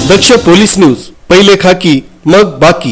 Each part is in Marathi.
दक्ष पोलीस न्यूज, पहिले खाकी मग बाकी।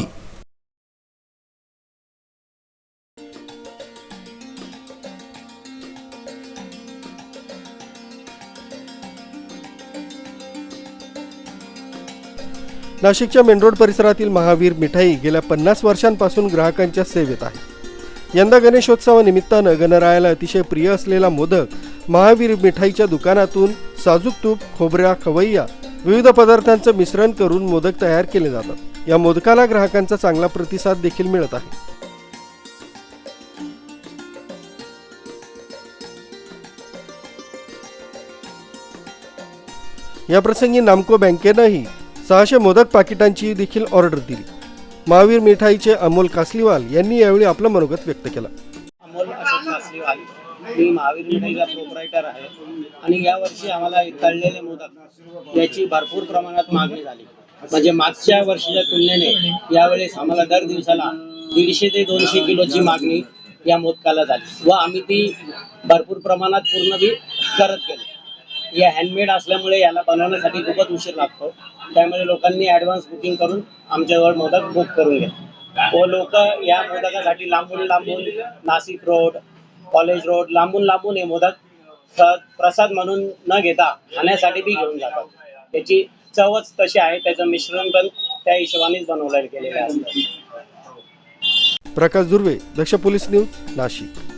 नाशिकच्या मेन रोड परिसरातील महावीर मिठाई गेल्या 50 वर्षांपासून ग्राहकांच्या सेवेत आहे। यंदा गणेशोत्सवानिमित्तानं गणरायाला अतिशय प्रिय असलेला मोदक महावीर मिठाईच्या दुकानातून साजूक तूप, खोबऱ्या, खवय्या विविध पदार्थांचं मिश्रण करून मोदक तयार केले जातात। या मोदकाला ग्राहकांचा चांगला प्रतिसाद देखील मिळत आहे। या प्रसंगी नामको बँकेनंही 600 मोदक पाकिटांची देखील ऑर्डर दिली। महावीर मिठाईचे अमोल कासलीवाल यांनी यावेळी आपलं मनोगत व्यक्त केलं। अमोल कासलीवाल, मी महावीर मिठाईचा प्रोप्रायटर आहे आणि यावर्षी आम्हाला तळलेले मोदक याची भरपूर प्रमाणात मागणी झाली। म्हणजे मागच्या वर्षीच्या तुलनेने यावेळेस आम्हाला दर दिवसाला 150 ते 200 किलोची मागणी या मोदकाला झाली व आम्ही ती भरपूर प्रमाणात पूर्ण बी करत गेलो। या हँडमेड असल्यामुळे याला बनवण्यासाठी खूपच उशीर लागतो, त्यामुळे लोकांनी ॲडव्हान्स बुकिंग करून आमच्याजवळ मोदक बुक करून घेतले व लोक या मोदकासाठी लांबून नाशिक रोड, कॉलेज रोड लांबून हे मोदक प्रसाद म्हणून न घेता खाण्यासाठी बी घेऊन जातात। त्याची चवच तशी आहे, त्याचं मिश्रण पण त्या हिशोबानेच बनवलेलं गेलेलं असतं। प्रकाश दुर्वे, दक्ष पोलीस न्यूज, नाशिक।